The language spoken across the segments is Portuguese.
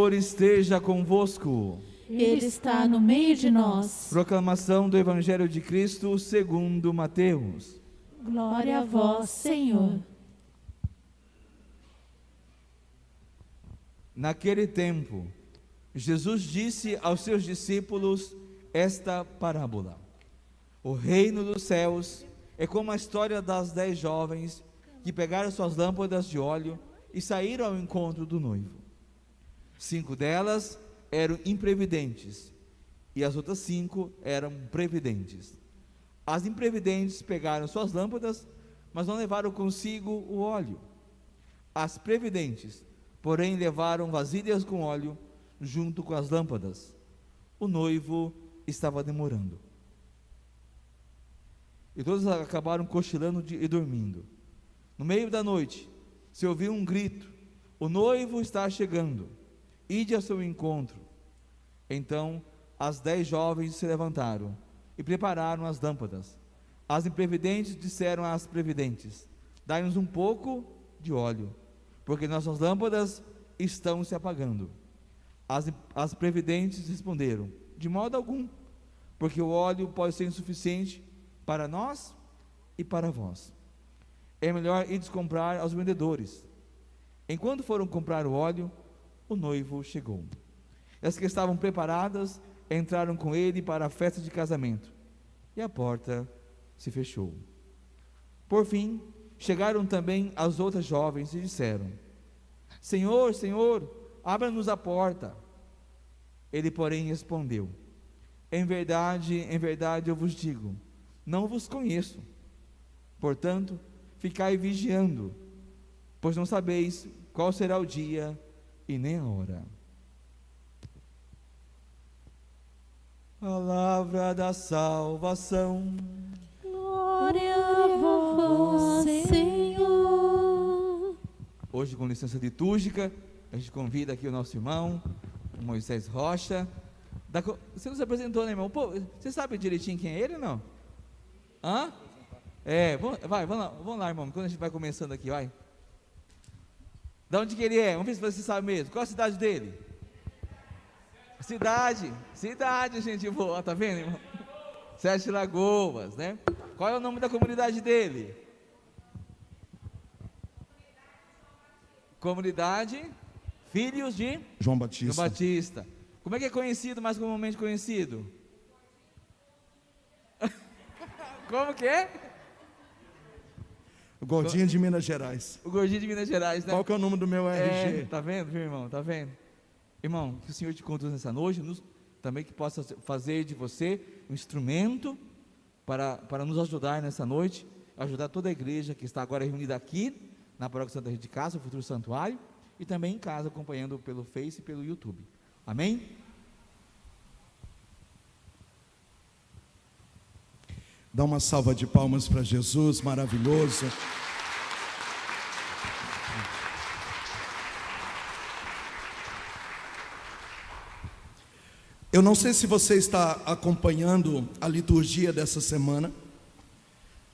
Senhor esteja convosco. Ele está no meio de nós. Proclamação do Evangelho de Cristo segundo Mateus. Glória a vós, Senhor. Naquele tempo, Jesus disse aos seus discípulos esta parábola: o reino dos céus é como a história das 10 jovens que pegaram suas lâmpadas de óleo e saíram ao encontro do noivo. 5 delas eram imprevidentes e as outras 5 eram previdentes. As imprevidentes pegaram suas lâmpadas, mas não levaram consigo o óleo. As previdentes, porém, levaram vasilhas com óleo junto com as lâmpadas. O noivo estava demorando. E todos acabaram cochilando e dormindo. No meio da noite, se ouviu um grito: o noivo está chegando, ide ao seu encontro. Então as 10 jovens se levantaram e prepararam as lâmpadas. As imprevidentes disseram às previdentes: dai-nos um pouco de óleo, porque nossas lâmpadas estão se apagando. As previdentes responderam: de modo algum, porque o óleo pode ser insuficiente para nós e para vós. É melhor ir comprar aos vendedores. Enquanto foram comprar o óleo, o noivo chegou. As que estavam preparadas entraram com ele para a festa de casamento, e a porta se fechou. Por fim, chegaram também as outras jovens e disseram: Senhor, Senhor, abra-nos a porta. Ele, porém, respondeu: em verdade, eu vos digo, não vos conheço. Portanto, ficai vigiando, pois não sabeis qual será o dia e nem a hora. Palavra da salvação. Glória a vós, Senhor. Hoje, com licença litúrgica, a gente convida aqui o nosso irmão Moisés Rocha. Você nos apresentou, né, irmão? Pô, você sabe direitinho quem é ele ou não? Hã? Vamos lá, irmão, quando a gente vai começando aqui, vai. De onde que ele é? Vamos ver se você sabe mesmo. Qual a cidade dele? Cidade, gente boa, tá vendo, irmão? 7 Lagoas, né? Qual é o nome da comunidade dele? Comunidade Filhos de João Batista. Como é que é conhecido, mais comumente conhecido? Como que é? O Gordinho de Minas Gerais. O Gordinho de Minas Gerais, né? Qual que é o número do meu RG? Tá vendo, meu irmão? Tá vendo? Irmão, que o Senhor te conduza nessa noite, também que possa fazer de você um instrumento para nos ajudar nessa noite, ajudar toda a igreja que está agora reunida aqui, na Paróquia Santa Rita de Cássia, o futuro santuário, e também em casa, acompanhando pelo Face e pelo YouTube. Amém? Dá uma salva de palmas para Jesus, maravilhoso. Eu não sei se você está acompanhando a liturgia dessa semana,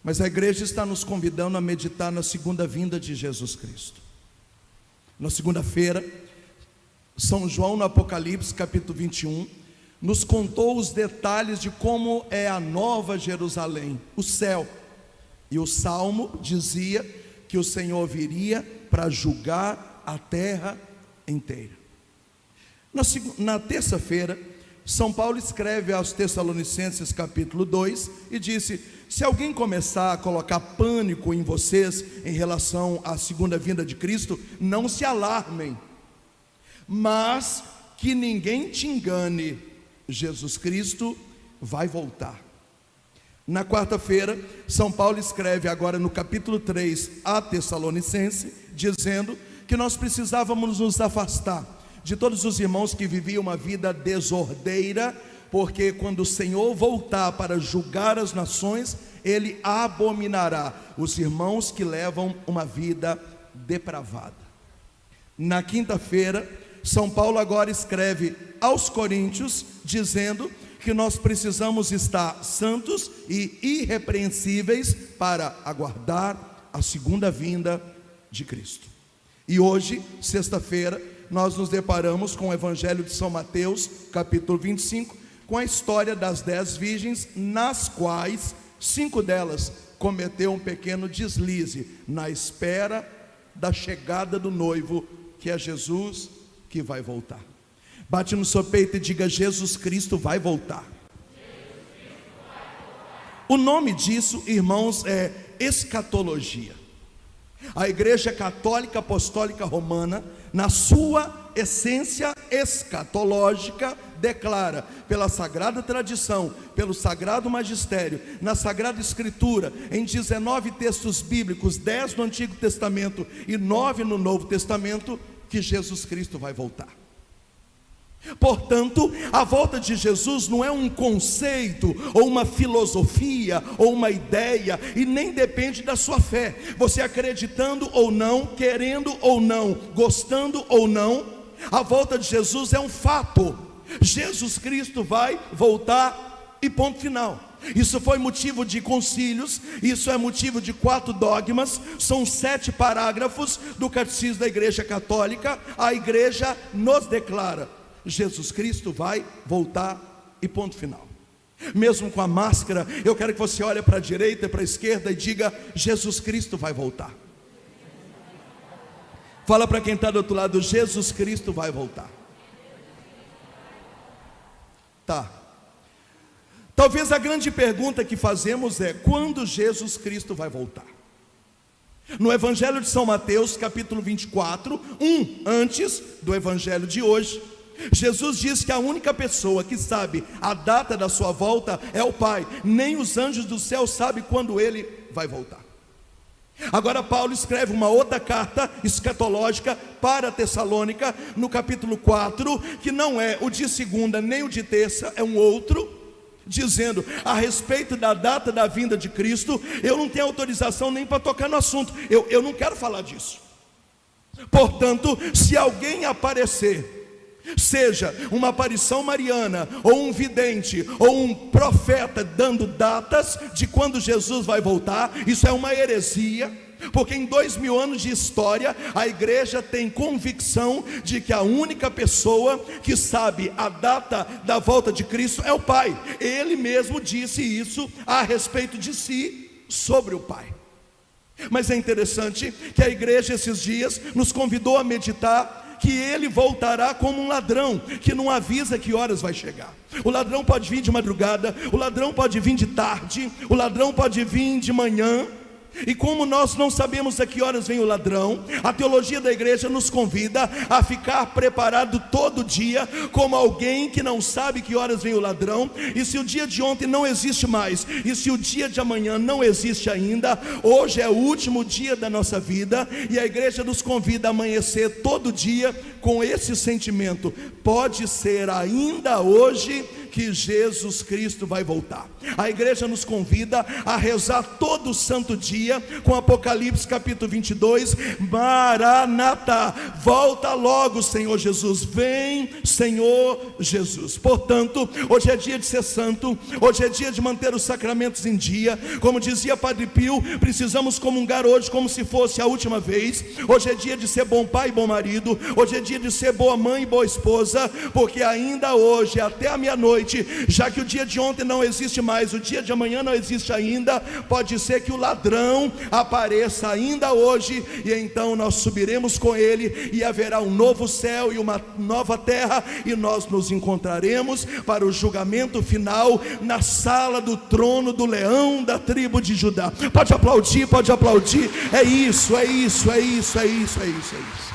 mas a igreja está nos convidando a meditar na segunda vinda de Jesus Cristo. Na segunda-feira, São João, no Apocalipse, capítulo 21, nos contou os detalhes de como é a nova Jerusalém, o céu. E o Salmo dizia que o Senhor viria para julgar a terra inteira. Na terça-feira, São Paulo escreve aos Tessalonicenses, capítulo 2, e disse: se alguém começar a colocar pânico em vocês em relação à segunda vinda de Cristo, não se alarmem, mas que ninguém te engane, Jesus Cristo vai voltar. Na quarta-feira, São Paulo escreve agora no capítulo 3 a Tessalonicense, dizendo que nós precisávamos nos afastar de todos os irmãos que viviam uma vida desordeira, porque quando o Senhor voltar para julgar as nações, Ele abominará os irmãos que levam uma vida depravada. Na quinta-feira, São Paulo agora escreve aos Coríntios, dizendo que nós precisamos estar santos e irrepreensíveis para aguardar a segunda vinda de Cristo. E hoje, sexta-feira, nós nos deparamos com o Evangelho de São Mateus, capítulo 25, com a história das 10 virgens, nas quais 5 delas cometeu um pequeno deslize, na espera da chegada do noivo, que é Jesus, que vai voltar. Bate no seu peito e diga: Jesus Cristo vai voltar. O nome disso, irmãos, é escatologia. A Igreja Católica Apostólica Romana, na sua essência escatológica, declara pela Sagrada Tradição, pelo Sagrado Magistério, na Sagrada Escritura, em 19 textos bíblicos, 10 no Antigo Testamento e 9 no Novo Testamento, que Jesus Cristo vai voltar. Portanto, a volta de Jesus não é um conceito, ou uma filosofia, ou uma ideia, e nem depende da sua fé. Você acreditando ou não, querendo ou não, gostando ou não, a volta de Jesus é um fato. Jesus Cristo vai voltar e ponto final. Isso foi motivo de concílios, isso é motivo de 4 dogmas, são 7 parágrafos do Catecismo da Igreja Católica. A Igreja nos declara: Jesus Cristo vai voltar e ponto final. Mesmo com a máscara, eu quero que você olhe para a direita e para a esquerda e diga: Jesus Cristo vai voltar. Fala para quem está do outro lado: Jesus Cristo vai voltar. Tá. Talvez a grande pergunta que fazemos é: quando Jesus Cristo vai voltar? No Evangelho de São Mateus, capítulo 24, antes do Evangelho de hoje, Jesus diz que a única pessoa que sabe a data da sua volta é o Pai. Nem os anjos do céu sabem quando Ele vai voltar. Agora Paulo escreve uma outra carta escatológica para a Tessalônica, no capítulo 4, que não é o de segunda nem o de terça, é um outro, dizendo a respeito da data da vinda de Cristo: eu não tenho autorização nem para tocar no assunto, eu não quero falar disso. Portanto, se alguém aparecer, seja uma aparição mariana, ou um vidente, ou um profeta dando datas de quando Jesus vai voltar, isso é uma heresia, porque em 2000 anos de história, a igreja tem convicção de que a única pessoa que sabe a data da volta de Cristo é o Pai. Ele mesmo disse isso a respeito de si, sobre o Pai. Mas é interessante que a igreja esses dias nos convidou a meditar que Ele voltará como um ladrão, que não avisa que horas vai chegar. O ladrão pode vir de madrugada, o ladrão pode vir de tarde, o ladrão pode vir de manhã. E como nós não sabemos a que horas vem o ladrão, a teologia da igreja nos convida a ficar preparado todo dia, como alguém que não sabe que horas vem o ladrão. E se o dia de ontem não existe mais, e se o dia de amanhã não existe ainda, hoje é o último dia da nossa vida, e a igreja nos convida a amanhecer todo dia com esse sentimento: pode ser ainda hoje que Jesus Cristo vai voltar. A igreja nos convida a rezar todo santo dia com Apocalipse capítulo 22, Maranata, volta logo Senhor Jesus, vem Senhor Jesus. Portanto, hoje é dia de ser santo, hoje é dia de manter os sacramentos em dia. Como dizia Padre Pio, precisamos comungar hoje como se fosse a última vez. Hoje é dia de ser bom pai e bom marido, hoje é dia de ser boa mãe e boa esposa, porque ainda hoje, até a meia-noite, já que o dia de ontem não existe mais, o dia de amanhã não existe ainda, pode ser que o ladrão apareça ainda hoje, e então nós subiremos com ele, e haverá um novo céu e uma nova terra, e nós nos encontraremos para o julgamento final na sala do trono do leão da tribo de Judá. Pode aplaudir, pode aplaudir. É isso, é isso, é isso, é isso, é isso, é isso.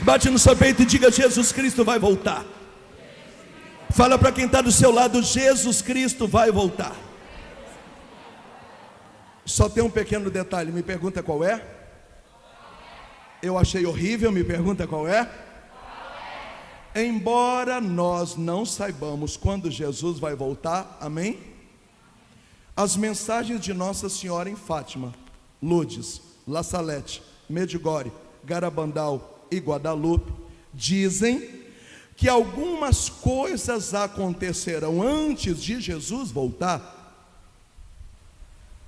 Bate no seu peito e diga: Jesus Cristo vai voltar. Fala para quem está do seu lado: Jesus Cristo vai voltar. Só tem um pequeno detalhe, me pergunta qual é? Eu achei horrível, me pergunta qual é? Embora nós não saibamos quando Jesus vai voltar, amém? As mensagens de Nossa Senhora em Fátima, Lourdes, La Salette, Medjugorje, Garabandal e Guadalupe dizem que algumas coisas acontecerão antes de Jesus voltar.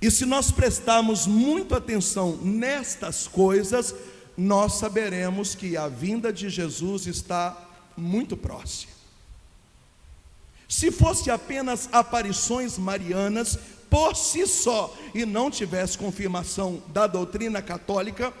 E se nós prestarmos muita atenção nestas coisas, nós saberemos que a vinda de Jesus está muito próxima. Se fosse apenas aparições marianas, por si só, e não tivesse confirmação da doutrina católica,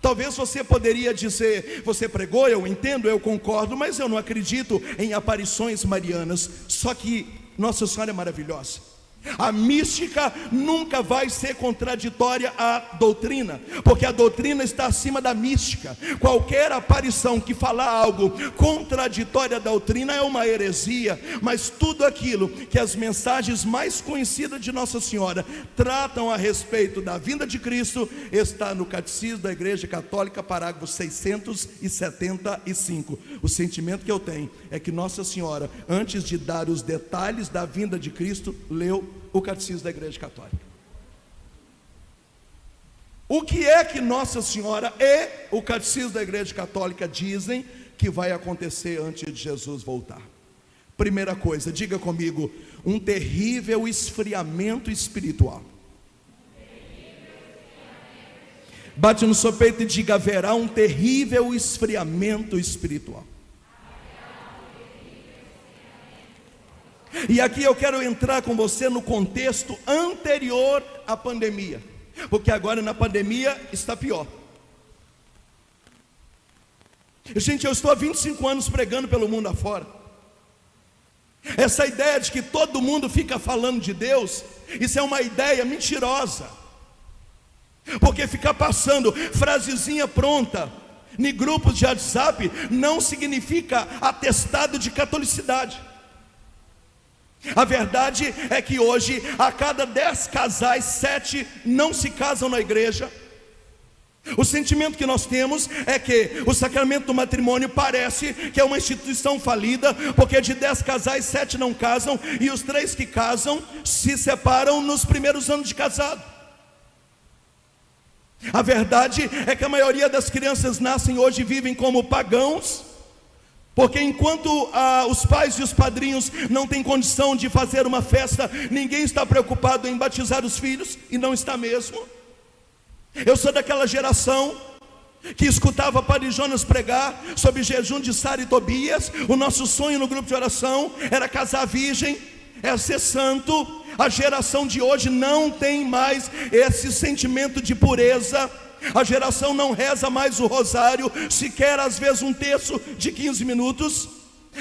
talvez você poderia dizer: você pregou, eu entendo, eu concordo, mas eu não acredito em aparições marianas. Só que Nossa Senhora é maravilhosa. A mística nunca vai ser contraditória à doutrina, porque a doutrina está acima da mística. Qualquer aparição que falar algo contraditório à doutrina é uma heresia. Mas tudo aquilo que as mensagens mais conhecidas de Nossa Senhora tratam a respeito da vinda de Cristo está no Catecismo da Igreja Católica, parágrafo 675. O sentimento que eu tenho é que Nossa Senhora, antes de dar os detalhes da vinda de Cristo, leu o Catecismo da Igreja Católica. O que é que Nossa Senhora e o Catecismo da Igreja Católica dizem que vai acontecer antes de Jesus voltar? Primeira coisa, diga comigo: um terrível esfriamento espiritual. Bate no seu peito e diga: haverá um terrível esfriamento espiritual. E aqui eu quero entrar com você no contexto anterior à pandemia, porque agora na pandemia está pior. Gente, eu estou há 25 anos pregando pelo mundo afora. Essa ideia de que todo mundo fica falando de Deus, isso é uma ideia mentirosa. Porque ficar passando frasezinha pronta em grupos de WhatsApp não significa atestado de catolicidade. A verdade é que hoje, a cada 10 casais, 7 não se casam na igreja. O sentimento que nós temos é que o sacramento do matrimônio parece que é uma instituição falida, porque de 10 casais, 7 não casam, e os 3 que casam se separam nos primeiros anos de casado. A verdade é que a maioria das crianças nascem hoje e vivem como pagãos, porque enquanto os pais e os padrinhos não têm condição de fazer uma festa, ninguém está preocupado em batizar os filhos, e não está mesmo. Eu sou daquela geração que escutava Padre Jonas pregar sobre jejum de Sara e Tobias. O nosso sonho no grupo de oração era casar virgem, é ser santo. A geração de hoje não tem mais esse sentimento de pureza. A geração não reza mais o rosário, sequer às vezes um terço de 15 minutos.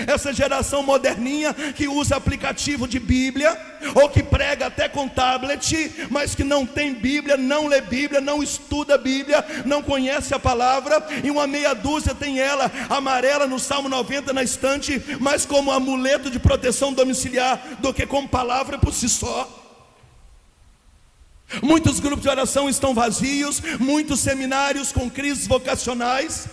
Essa geração moderninha que usa aplicativo de Bíblia, ou que prega até com tablet, mas que não tem Bíblia, não lê Bíblia, não estuda Bíblia, não conhece a palavra, e uma meia dúzia tem ela amarela no Salmo 90 na estante, mais como amuleto de proteção domiciliar do que como palavra por si só. Muitos grupos de oração estão vazios, muitos seminários com crises vocacionais,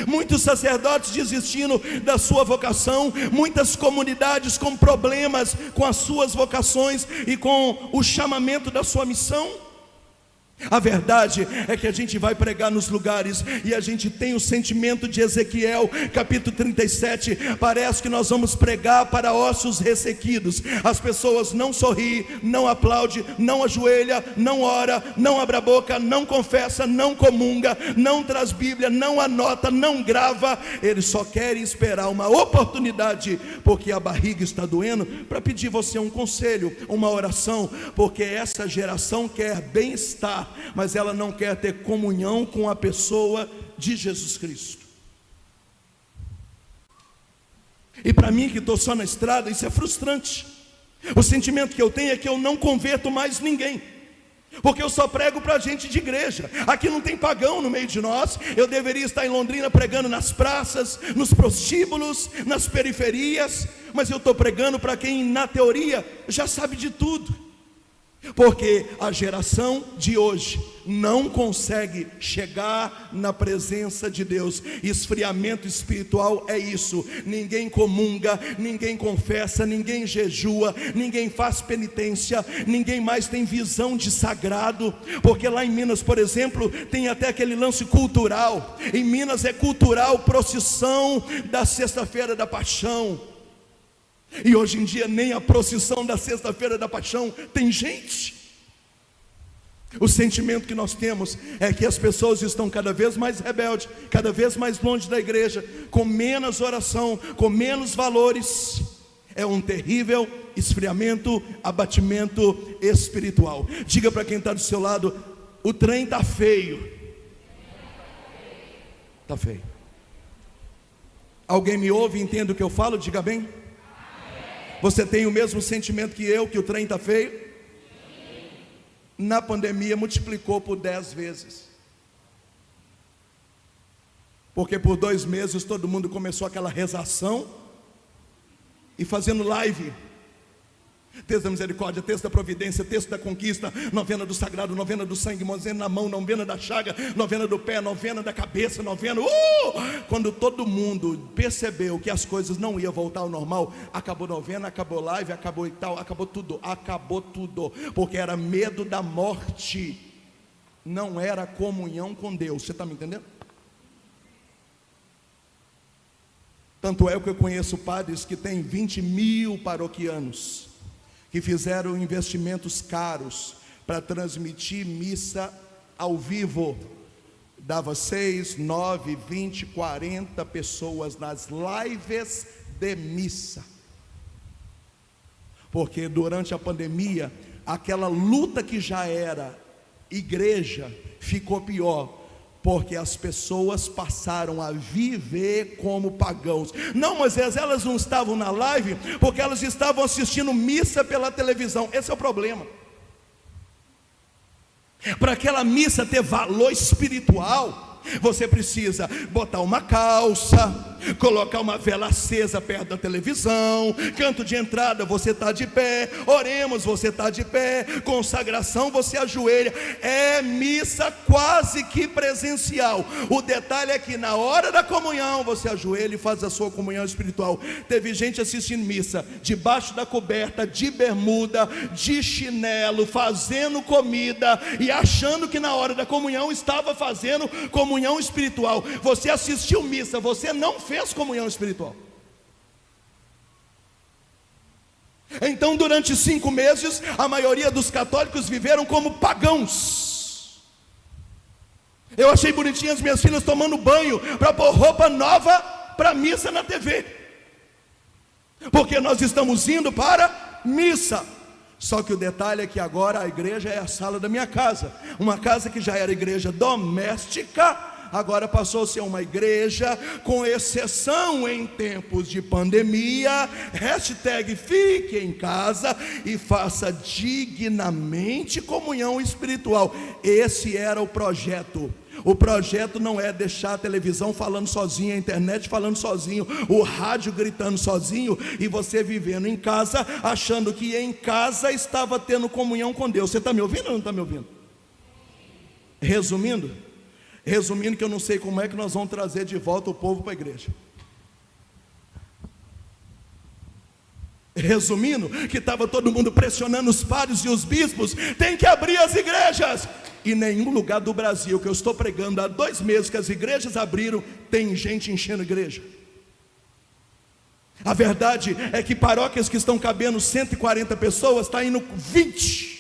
muitos sacerdotes desistindo da sua vocação, muitas comunidades com problemas com as suas vocações e com o chamamento da sua missão. A verdade é que a gente vai pregar nos lugares e a gente tem o sentimento de Ezequiel, capítulo 37. Parece que nós vamos pregar para ossos ressequidos. As pessoas não sorriem, não aplaudem, não ajoelha, não ora, não abre a boca, não confessa, não comunga, não traz Bíblia, não anota, não grava. Eles só querem esperar uma oportunidade, porque a barriga está doendo, para pedir você um conselho, uma oração, porque essa geração quer bem-estar, mas ela não quer ter comunhão com a pessoa de Jesus Cristo. E para mim que estou só na estrada, isso é frustrante. O sentimento que eu tenho é que eu não converto mais ninguém, porque eu só prego para gente de igreja. Aqui não tem pagão no meio de nós. Eu deveria estar em Londrina pregando nas praças, nos prostíbulos, nas periferias, mas eu estou pregando para quem na teoria já sabe de tudo. Porque a geração de hoje não consegue chegar na presença de Deus. Esfriamento espiritual é isso. Ninguém comunga, ninguém confessa, ninguém jejua, ninguém faz penitência, ninguém mais tem visão de sagrado. Porque lá em Minas, por exemplo, tem até aquele lance cultural. Em Minas é cultural procissão da Sexta-feira da Paixão. E hoje em dia nem a procissão da Sexta-feira da Paixão tem gente. O sentimento que nós temos é que as pessoas estão cada vez mais rebeldes, cada vez mais longe da igreja, com menos oração, com menos valores. É um terrível esfriamento, abatimento espiritual. Diga para quem está do seu lado: o trem está feio. Está feio. Alguém me ouve e entende o que eu falo? Diga bem. Você tem o mesmo sentimento que eu, que o trem está feio? Na pandemia multiplicou por 10 vezes. Porque por 2 meses todo mundo começou aquela rezação e fazendo live. Texto da misericórdia, texto da providência, texto da conquista, novena do sagrado, novena do sangue, novena na mão, novena da chaga, novena do pé, novena da cabeça, novena. Quando todo mundo percebeu que as coisas não iam voltar ao normal, acabou novena, acabou live, acabou e tal, acabou tudo, porque era medo da morte, não era comunhão com Deus. Você está me entendendo? Tanto é que eu conheço padres que têm 20 mil paroquianos, que fizeram investimentos caros para transmitir missa ao vivo. Dava 6, 9, 20, 40 pessoas nas lives de missa. Porque durante a pandemia, aquela luta que já era igreja ficou pior, porque as pessoas passaram a viver como pagãos. Não, mas elas não estavam na live porque elas estavam assistindo missa pela televisão. Esse é o problema. Para aquela missa ter valor espiritual, você precisa botar uma calça, colocar uma vela acesa perto da televisão, canto de entrada, você está de pé, oremos, você está de pé, consagração, você ajoelha. É missa quase que presencial. O detalhe é que na hora da comunhão você ajoelha e faz a sua comunhão espiritual. Teve gente assistindo missa debaixo da coberta, de bermuda, de chinelo, fazendo comida e achando que na hora da comunhão estava fazendo comunhão espiritual. Você assistiu missa, você não fez comunhão espiritual. Então durante 5 meses a maioria dos católicos viveram como pagãos. Eu achei bonitinho as minhas filhas tomando banho para pôr roupa nova para missa na TV, porque nós estamos indo para missa. Só que o detalhe é que agora a igreja é a sala da minha casa. Uma casa que já era igreja doméstica, agora passou a ser uma igreja, com exceção em tempos de pandemia. Hashtag fique em casa e faça dignamente comunhão espiritual. Esse era o projeto. O projeto não é deixar a televisão falando sozinho, a internet falando sozinho, o rádio gritando sozinho, e você vivendo em casa, achando que em casa estava tendo comunhão com Deus. Você está me ouvindo ou não está me ouvindo? Resumindo que eu não sei como é que nós vamos trazer de volta o povo para a igreja. Resumindo que estava todo mundo pressionando os padres e os bispos, tem que abrir as igrejas. E nenhum lugar do Brasil que eu estou pregando há 2 meses que as igrejas abriram, tem gente enchendo a igreja. A verdade é que paróquias que estão cabendo 140 pessoas, está indo 20.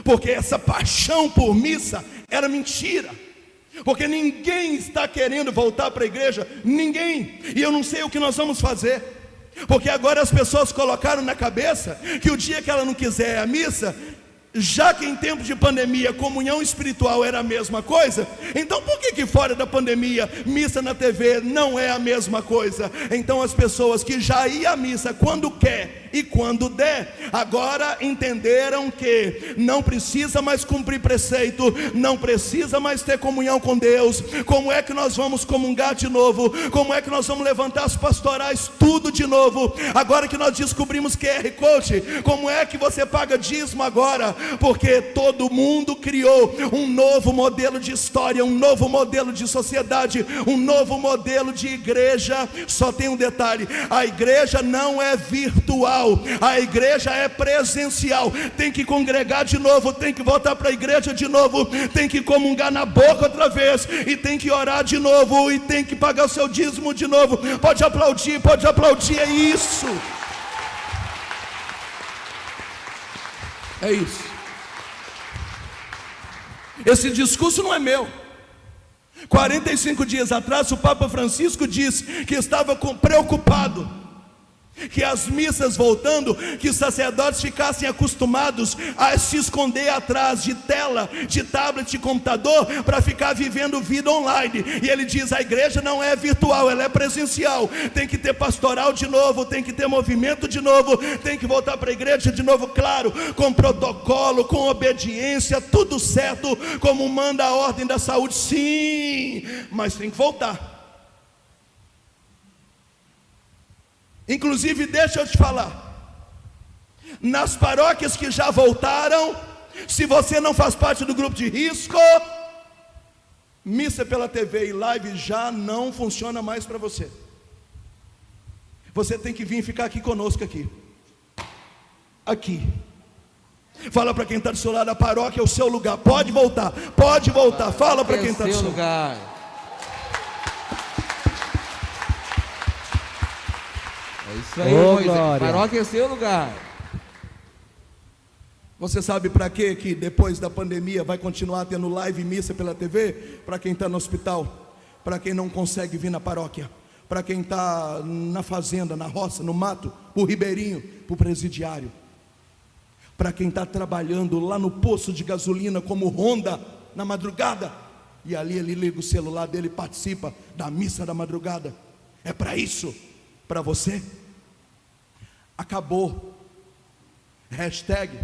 Porque essa paixão por missa era mentira. Porque ninguém está querendo voltar para a igreja, ninguém. E eu não sei o que nós vamos fazer. Porque agora as pessoas colocaram na cabeça que o dia que ela não quiser a missa, já que em tempos de pandemia comunhão espiritual era a mesma coisa, então por que fora da pandemia missa na TV não é a mesma coisa? Então as pessoas que já iam à missa quando quer e quando der, agora entenderam que não precisa mais cumprir preceito, não precisa mais ter comunhão com Deus. Como é que nós vamos comungar de novo? Como é que nós vamos levantar as pastorais tudo de novo? Agora que nós descobrimos QR Code, como é que você paga dízimo agora? Porque todo mundo criou um novo modelo de história, um novo modelo de sociedade, um novo modelo de igreja. Só tem um detalhe: a igreja não é virtual, a igreja é presencial. Tem que congregar de novo, tem que voltar para a igreja de novo, tem que comungar na boca outra vez, e tem que orar de novo, e tem que pagar o seu dízimo de novo. Pode aplaudir, é isso. É isso. Esse discurso não é meu. 45 dias atrás, o Papa Francisco disse que estava preocupado que as missas voltando, que os sacerdotes ficassem acostumados a se esconder atrás de tela, de tablet, de computador, para ficar vivendo vida online. E ele diz: a igreja não é virtual, ela é presencial. Tem que ter pastoral de novo, tem que ter movimento de novo, tem que voltar para a igreja de novo, claro, com protocolo, com obediência, tudo certo, como manda a ordem da saúde, sim, mas tem que voltar. Inclusive, deixa eu te falar, nas paróquias que já voltaram, se você não faz parte do grupo de risco, missa pela TV e live já não funciona mais para você. Você tem que vir ficar aqui conosco aqui. Fala para quem está do seu lado: a paróquia é o seu lugar, pode voltar. Fala para quem está do seu lugar. É isso aí, Moisés. Paróquia é seu lugar. Você sabe para quê que depois da pandemia vai continuar tendo live e missa pela TV? Para quem está no hospital, para quem não consegue vir na paróquia, para quem está na fazenda, na roça, no mato, para o ribeirinho, para o presidiário, para quem está trabalhando lá no posto de gasolina como ronda na madrugada, e ali ele liga o celular dele e participa da missa da madrugada. É para isso. Para você, acabou. Hashtag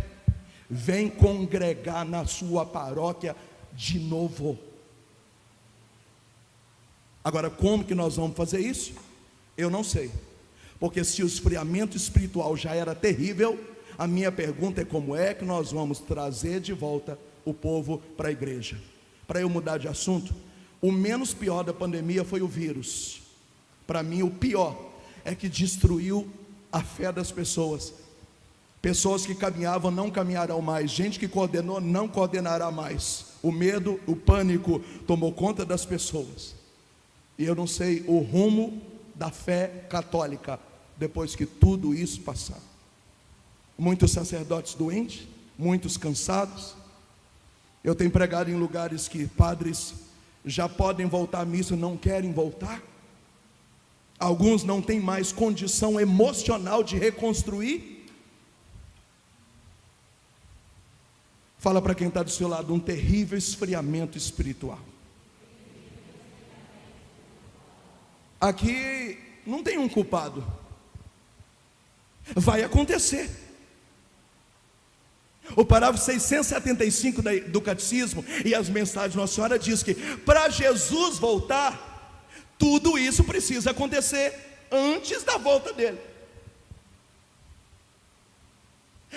vem congregar na sua paróquia de novo. Agora, como que nós vamos fazer isso? Eu não sei, porque se o esfriamento espiritual já era terrível, a minha pergunta é: como é que nós vamos trazer de volta o povo para a igreja? Para eu mudar de assunto, o menos pior da pandemia foi o vírus. Para mim, o pior é que destruiu a fé das pessoas. Pessoas que caminhavam não caminharão mais. Gente que coordenou não coordenará mais. O medo, o pânico tomou conta das pessoas. E eu não sei o rumo da fé católica depois que tudo isso passar. Muitos sacerdotes doentes, muitos cansados. Eu tenho pregado em lugares que padres já podem voltar à missa, não querem voltar. Alguns não têm mais condição emocional de reconstruir. Fala para quem está do seu lado: um terrível esfriamento espiritual. Aqui não tem um culpado. Vai acontecer. O parágrafo 675 do Catecismo e as mensagens de Nossa Senhora diz que para Jesus voltar, tudo isso precisa acontecer antes da volta dele.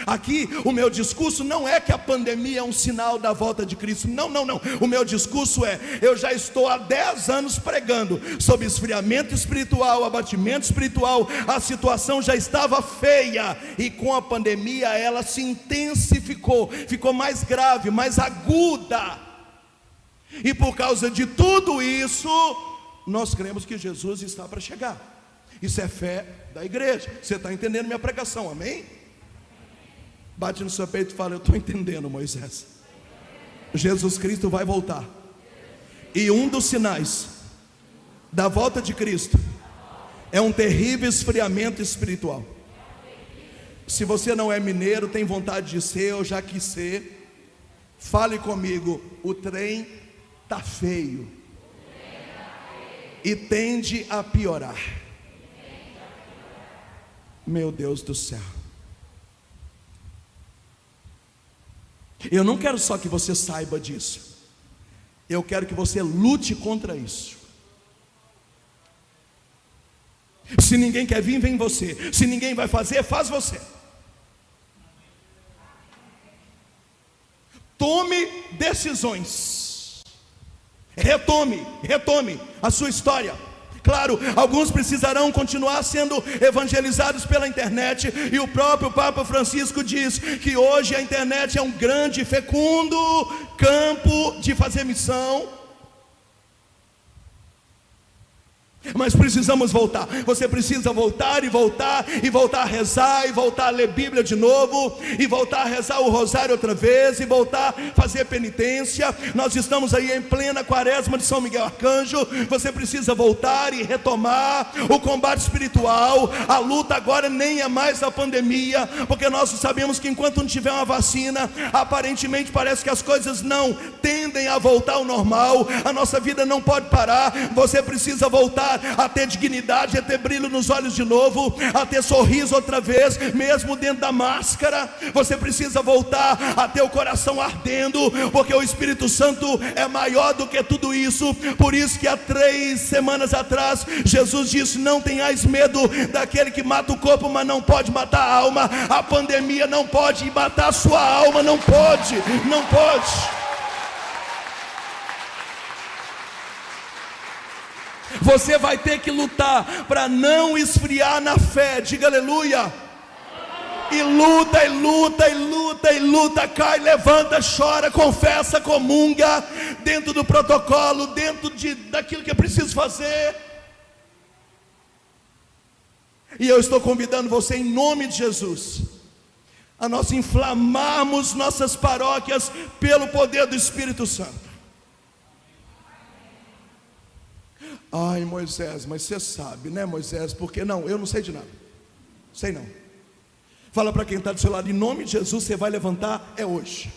Aqui o meu discurso não é que a pandemia é um sinal da volta de Cristo. Não. O meu discurso é: eu já estou há 10 anos pregando sobre esfriamento espiritual, abatimento espiritual. A situação já estava feia e com a pandemia ela se intensificou, ficou mais grave, mais aguda. E por causa de tudo isso, nós cremos que Jesus está para chegar. Isso é fé da igreja. Você está entendendo minha pregação, amém? Bate no seu peito e fala: eu estou entendendo, Moisés. Jesus Cristo vai voltar. E um dos sinais da volta de Cristo é um terrível esfriamento espiritual. Se você não é mineiro, tem vontade de ser, ou já quis ser, fale comigo: o trem está feio e tende a piorar. Meu Deus do céu. Eu não quero só que você saiba disso, eu quero que você lute contra isso. Se ninguém quer vir, vem você. Se ninguém vai fazer, faz você. Tome decisões. Retome a sua história. Claro, alguns precisarão continuar sendo evangelizados pela internet, e o próprio Papa Francisco diz que hoje a internet é um grande, fecundo campo de fazer missão. Mas precisamos voltar. Você precisa voltar e voltar e voltar a rezar, e voltar a ler Bíblia de novo, e voltar a rezar o rosário outra vez, e voltar a fazer penitência. Nós estamos aí em plena quaresma de São Miguel Arcanjo. Você precisa voltar e retomar o combate espiritual. A luta agora nem é mais a pandemia, porque nós sabemos que enquanto não tiver uma vacina, aparentemente parece que as coisas não tendem a voltar ao normal. A nossa vida não pode parar. Você precisa voltar a ter dignidade, a ter brilho nos olhos de novo, a ter sorriso outra vez, mesmo dentro da máscara. Você precisa voltar a ter o coração ardendo, porque o Espírito Santo é maior do que tudo isso. Por isso que há 3 semanas atrás, Jesus disse: não tenhais medo daquele que mata o corpo, mas não pode matar a alma. A pandemia não pode matar a sua alma, não pode, não pode. Você vai ter que lutar para não esfriar na fé. Diga aleluia. E luta, e luta, e luta, e luta. Cai, levanta, chora, confessa, comunga, dentro do protocolo, dentro daquilo que é preciso fazer. E eu estou convidando você, em nome de Jesus, a nós inflamarmos nossas paróquias pelo poder do Espírito Santo. Ai, Moisés, mas você sabe, né, Moisés? Porque não, eu não sei de nada. Sei não. Fala para quem está do seu lado: em nome de Jesus, você vai levantar, é hoje.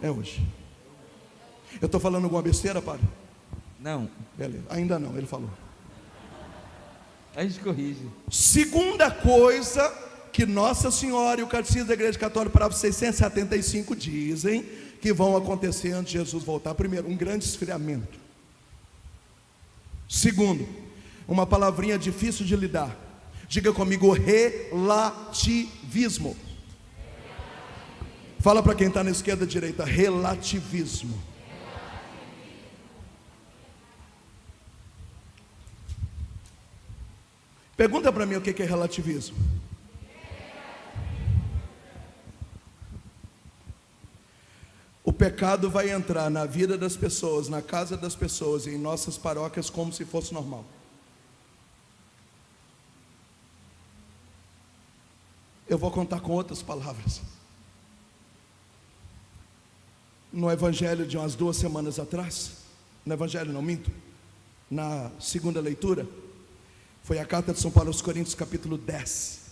É hoje. Eu estou falando alguma besteira, padre? Não. Beleza, ainda não, ele falou. A gente corrige. Segunda coisa que Nossa Senhora e o Catecismo da Igreja Católica, parágrafo 675, dizem que vão acontecer antes de Jesus voltar. Primeiro, um grande esfriamento. Segundo, uma palavrinha difícil de lidar. Diga comigo: relativismo. Fala para quem está na esquerda e direita: relativismo. Pergunta para mim o que é relativismo. O pecado vai entrar na vida das pessoas, na casa das pessoas e em nossas paróquias como se fosse normal. Eu vou contar com outras palavras. No evangelho de umas 2 semanas atrás, no evangelho não minto, na segunda leitura, foi a carta de São Paulo aos Coríntios, capítulo 10.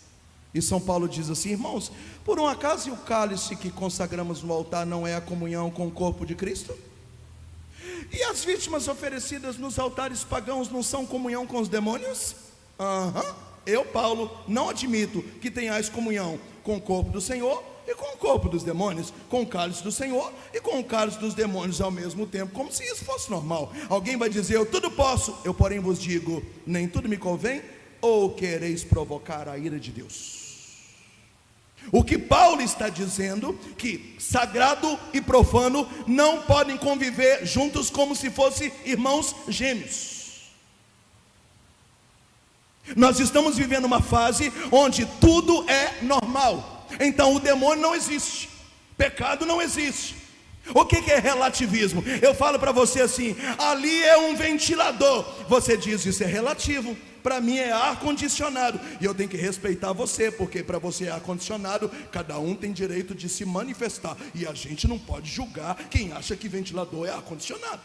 E São Paulo diz assim: irmãos, por um acaso o cálice que consagramos no altar não é a comunhão com o corpo de Cristo? E as vítimas oferecidas nos altares pagãos não são comunhão com os demônios? Eu, Paulo, não admito que tenhais comunhão com o corpo do Senhor e com o corpo dos demônios, com o cálice do Senhor e com o cálice dos demônios ao mesmo tempo, como se isso fosse normal. Alguém vai dizer: eu tudo posso. Eu, porém, vos digo: nem tudo me convém. Ou quereis provocar a ira de Deus? O que Paulo está dizendo, que sagrado e profano não podem conviver juntos como se fossem irmãos gêmeos. Nós estamos vivendo uma fase onde tudo é normal. Então o demônio não existe, pecado não existe. O que é relativismo? Eu falo para você assim: ali é um ventilador. Você diz: isso é relativo. Para mim é ar-condicionado. E eu tenho que respeitar você, porque para você é ar-condicionado, cada um tem direito de se manifestar. E a gente não pode julgar quem acha que ventilador é ar-condicionado.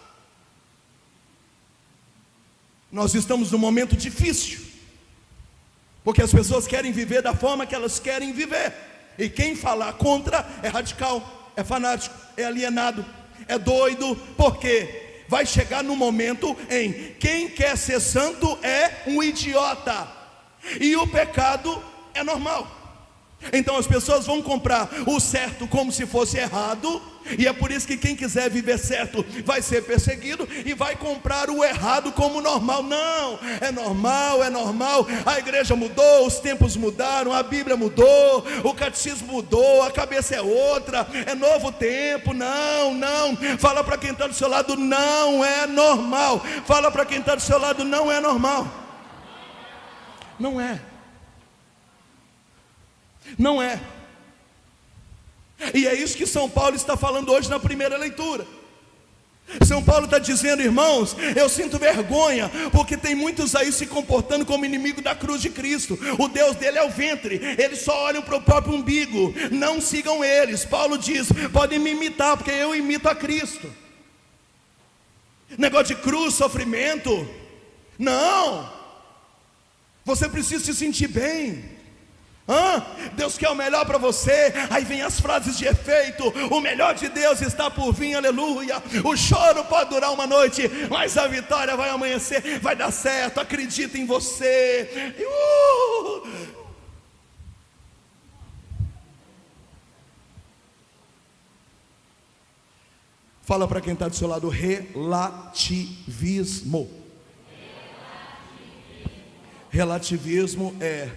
Nós estamos num momento difícil, porque as pessoas querem viver da forma que elas querem viver. E quem falar contra é radical, é fanático, é alienado, é doido. Por quê? Vai chegar no momento em quem quer ser santo é um idiota, e o pecado é normal. Então as pessoas vão comprar o certo como se fosse errado, e é por isso que quem quiser viver certo vai ser perseguido, e vai comprar o errado como normal. Não, é normal, é normal. A igreja mudou, os tempos mudaram, a Bíblia mudou, o catecismo mudou, a cabeça é outra, é novo tempo. Não, não. Fala para quem está do seu lado: não é normal. Fala para quem está do seu lado: não é normal. Não é. Não é. E é isso que São Paulo está falando hoje na primeira leitura. São Paulo está dizendo, irmãos, eu sinto vergonha, porque tem muitos aí se comportando como inimigo da cruz de Cristo. O Deus dele é o ventre, eles só olham para o próprio umbigo. Não sigam eles. Paulo diz, podem me imitar, porque eu imito a Cristo. Negócio de cruz, sofrimento, não. Você precisa se sentir bem. Deus quer o melhor para você. Aí vem as frases de efeito: o melhor de Deus está por vir, aleluia. O choro pode durar uma noite, mas a vitória vai amanhecer, vai dar certo, acredita em você. Fala para quem está do seu lado: relativismo. Relativismo é: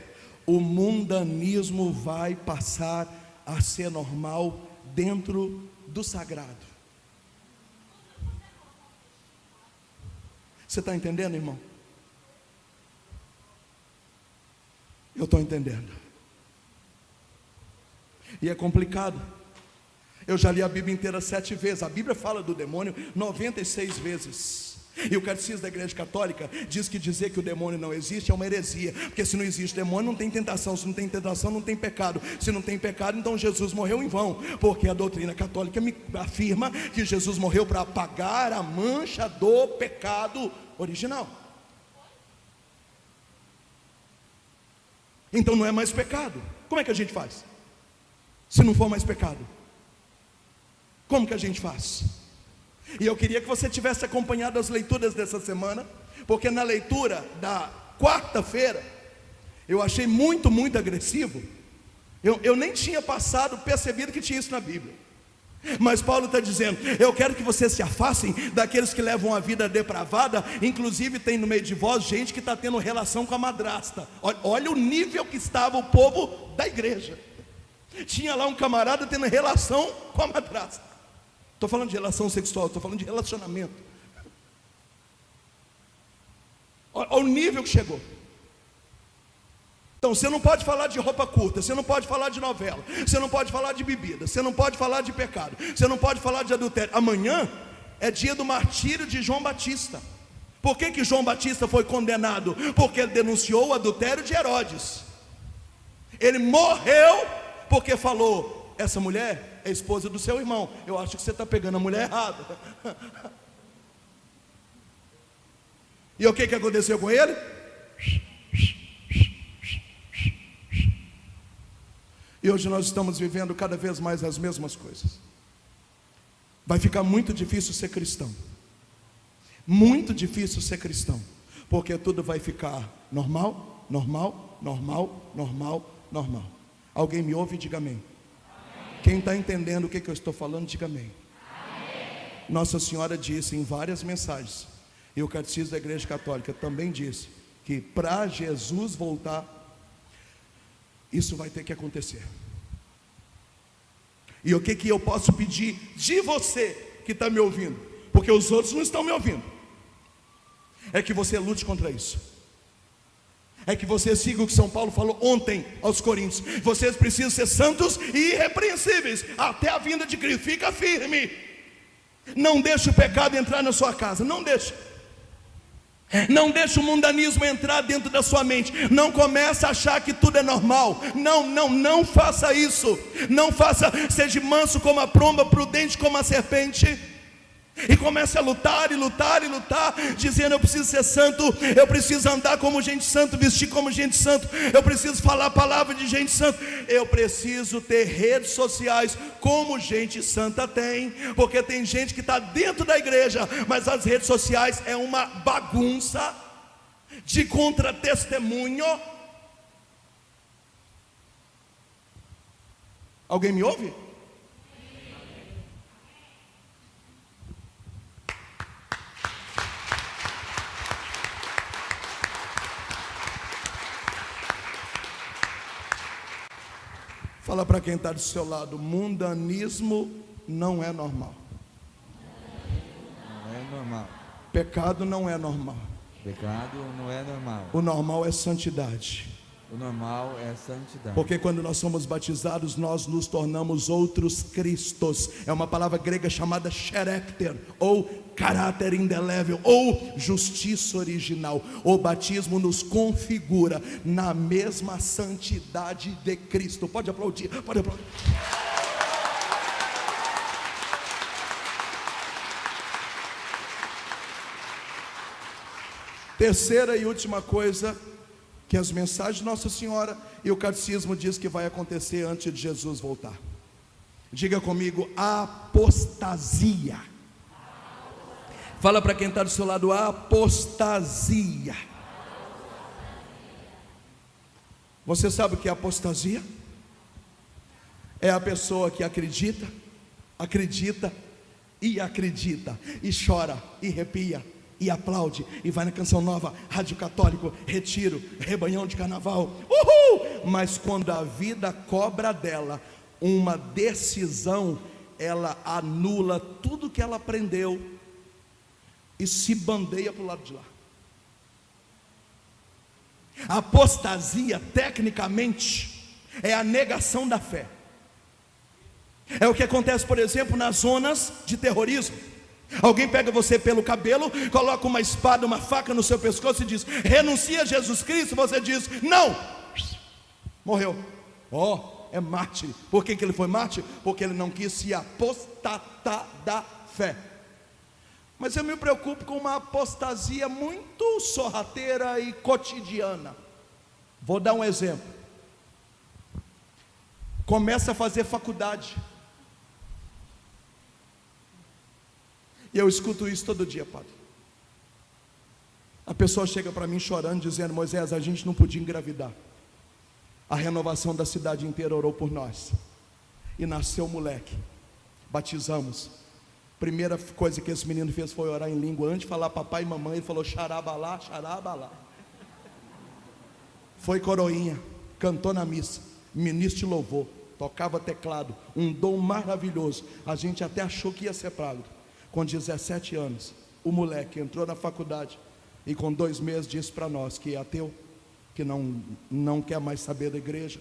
o mundanismo vai passar a ser normal dentro do sagrado. Você está entendendo, irmão? Eu estou entendendo. E é complicado. Eu já li a Bíblia inteira 7 vezes. A Bíblia fala do demônio 96 vezes. E o Catecismo da Igreja Católica diz que dizer que o demônio não existe é uma heresia, porque se não existe demônio, não tem tentação. Se não tem tentação, não tem pecado. Se não tem pecado, então Jesus morreu em vão, porque a doutrina católica me afirma que Jesus morreu para apagar a mancha do pecado original. Então não é mais pecado. Como é que a gente faz? Se não for mais pecado, como que a gente faz? E eu queria que você tivesse acompanhado as leituras dessa semana, porque na leitura da quarta-feira eu achei muito agressivo. Eu nem tinha percebido que tinha isso na Bíblia. Mas Paulo está dizendo: eu quero que vocês se afastem daqueles que levam a vida depravada. Inclusive tem no meio de vós gente que está tendo relação com a madrasta. Olha o nível que estava o povo da igreja. Tinha lá um camarada tendo relação com a madrasta. Estou falando de relação sexual, estou falando de relacionamento. Olha o nível que chegou. Então você não pode falar de roupa curta, você não pode falar de novela, você não pode falar de bebida, você não pode falar de pecado, você não pode falar de adultério. Amanhã é dia do martírio de João Batista. Por que João Batista foi condenado? Porque ele denunciou o adultério de Herodes. Ele morreu porque falou: essa mulher é esposa do seu irmão. Eu acho que você está pegando a mulher errada. E o que aconteceu com ele? E hoje nós estamos vivendo cada vez mais as mesmas coisas. Vai ficar muito difícil ser cristão. Muito difícil ser cristão, porque tudo vai ficar normal, normal, normal, normal, normal. Alguém me ouve e diga amém. Quem está entendendo o que eu estou falando, diga amém. Nossa Senhora disse em várias mensagens, e o Catecismo da Igreja Católica também disse, que para Jesus voltar, isso vai ter que acontecer. E o que eu posso pedir de você que está me ouvindo, porque os outros não estão me ouvindo, é que você lute contra isso. É que você siga o que São Paulo falou ontem aos Coríntios: vocês precisam ser santos e irrepreensíveis até a vinda de Cristo. Fica firme. Não deixe o pecado entrar na sua casa. Não deixe. Não deixe o mundanismo entrar dentro da sua mente. Não comece a achar que tudo é normal. Não faça isso. Não faça. Seja manso como a pomba, prudente como a serpente. E comece a lutar e lutar e lutar, dizendo: eu preciso ser santo, eu preciso andar como gente santa, vestir como gente santa, eu preciso falar a palavra de gente santa, eu preciso ter redes sociais como gente santa tem, porque tem gente que está dentro da igreja, mas as redes sociais é uma bagunça de contra-testemunho. Alguém me ouve? Fala para quem está do seu lado: mundanismo não é normal. Não é normal. Pecado não é normal. Pecado não é normal. O normal é santidade. O normal é a santidade. Porque quando nós somos batizados, nós nos tornamos outros Cristos. É uma palavra grega chamada character, ou caráter indelével, ou justiça original. O batismo nos configura na mesma santidade de Cristo. Pode aplaudir, pode aplaudir. Terceira e última coisa que as mensagens de Nossa Senhora e o catecismo diz que vai acontecer antes de Jesus voltar. Diga comigo: apostasia. Fala para quem está do seu lado: apostasia. Você sabe o que é apostasia? É a pessoa que acredita e chora e arrepia e aplaude, e vai na Canção Nova, Rádio Católico, Retiro, Rebanhão de Carnaval, uhul! Mas quando a vida cobra dela uma decisão, ela anula tudo que ela aprendeu e se bandeia para o lado de lá. A apostasia, tecnicamente, é a negação da fé. É o que acontece, por exemplo, nas zonas de terrorismo. Alguém pega você pelo cabelo, coloca uma espada, uma faca no seu pescoço e diz: renuncia a Jesus Cristo. Você diz: não. Morreu. É mártir. Por que ele foi mártir? Porque ele não quis se apostatar da fé. Mas eu me preocupo com uma apostasia muito sorrateira e cotidiana. Vou dar um exemplo. Começa a fazer faculdade. E eu escuto isso todo dia, padre. A pessoa chega para mim chorando, dizendo: Moisés, a gente não podia engravidar. A renovação da cidade inteira orou por nós. E nasceu o moleque. Batizamos. Primeira coisa que esse menino fez foi orar em língua. Antes de falar papai e mamãe, ele falou xarabalá, xarabalá. Foi coroinha, cantou na missa, ministro de louvor, tocava teclado, um dom maravilhoso. A gente até achou que ia ser praga. Com 17 anos, o moleque entrou na faculdade e com 2 meses disse para nós que é ateu, que não quer mais saber da igreja.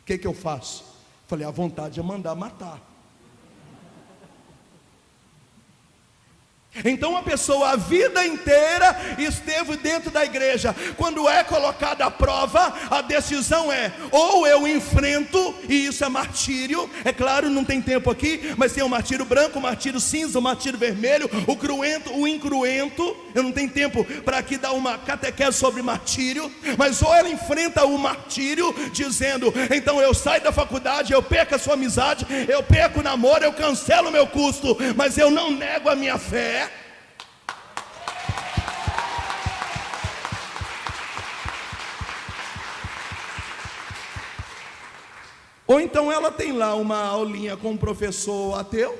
O que eu faço? Falei: a vontade é mandar matar. Então a pessoa a vida inteira esteve dentro da igreja. Quando é colocada à prova, a decisão é: ou eu enfrento, e isso é martírio. É claro, não tem tempo aqui, mas tem o martírio branco, o martírio cinza, o martírio vermelho, o cruento, o incruento. Eu não tenho tempo para aqui dar uma catequese sobre martírio. Mas ou ela enfrenta o martírio, dizendo: então eu saio da faculdade, eu perco a sua amizade, eu perco o namoro, eu cancelo o meu custo, mas eu não nego a minha fé. Ou então ela tem lá uma aulinha com um professor ateu,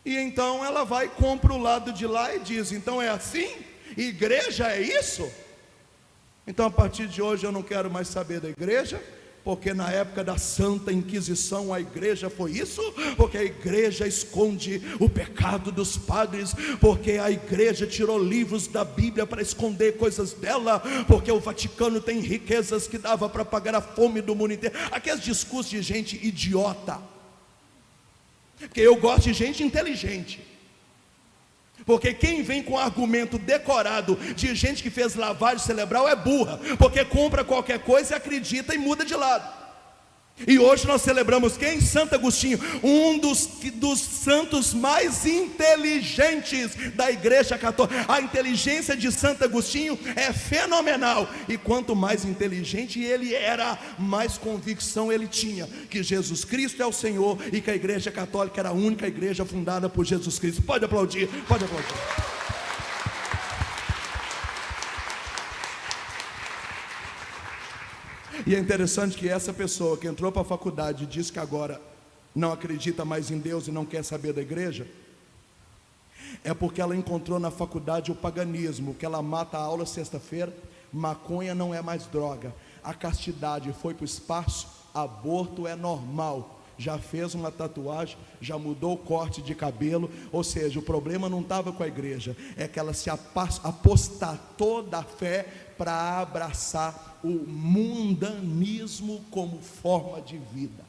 e então ela vai, compra o lado de lá e diz: então é assim? Igreja é isso? Então a partir de hoje eu não quero mais saber da igreja, porque na época da Santa Inquisição a igreja foi isso, porque a igreja esconde o pecado dos padres, porque a igreja tirou livros da Bíblia para esconder coisas dela, porque o Vaticano tem riquezas que dava para pagar a fome do mundo inteiro. Aqueles discursos de gente idiota, porque eu gosto de gente inteligente. Porque quem vem com argumento decorado de gente que fez lavagem cerebral é burra, porque compra qualquer coisa e acredita e muda de lado. E hoje nós celebramos quem? Santo Agostinho, um dos santos mais inteligentes da igreja católica. A inteligência de Santo Agostinho é fenomenal. E quanto mais inteligente ele era, mais convicção ele tinha que Jesus Cristo é o Senhor e que a igreja católica era a única igreja fundada por Jesus Cristo. Pode aplaudir, pode aplaudir. E é interessante que essa pessoa que entrou para a faculdade e diz que agora não acredita mais em Deus e não quer saber da igreja, é porque ela encontrou na faculdade o paganismo, que ela mata a aula sexta-feira, maconha não é mais droga, a castidade foi para o espaço, aborto é normal, já fez uma tatuagem, já mudou o corte de cabelo. Ou seja, o problema não estava com a igreja, é que ela se apostatou da fé para abraçar o mundanismo como forma de vida.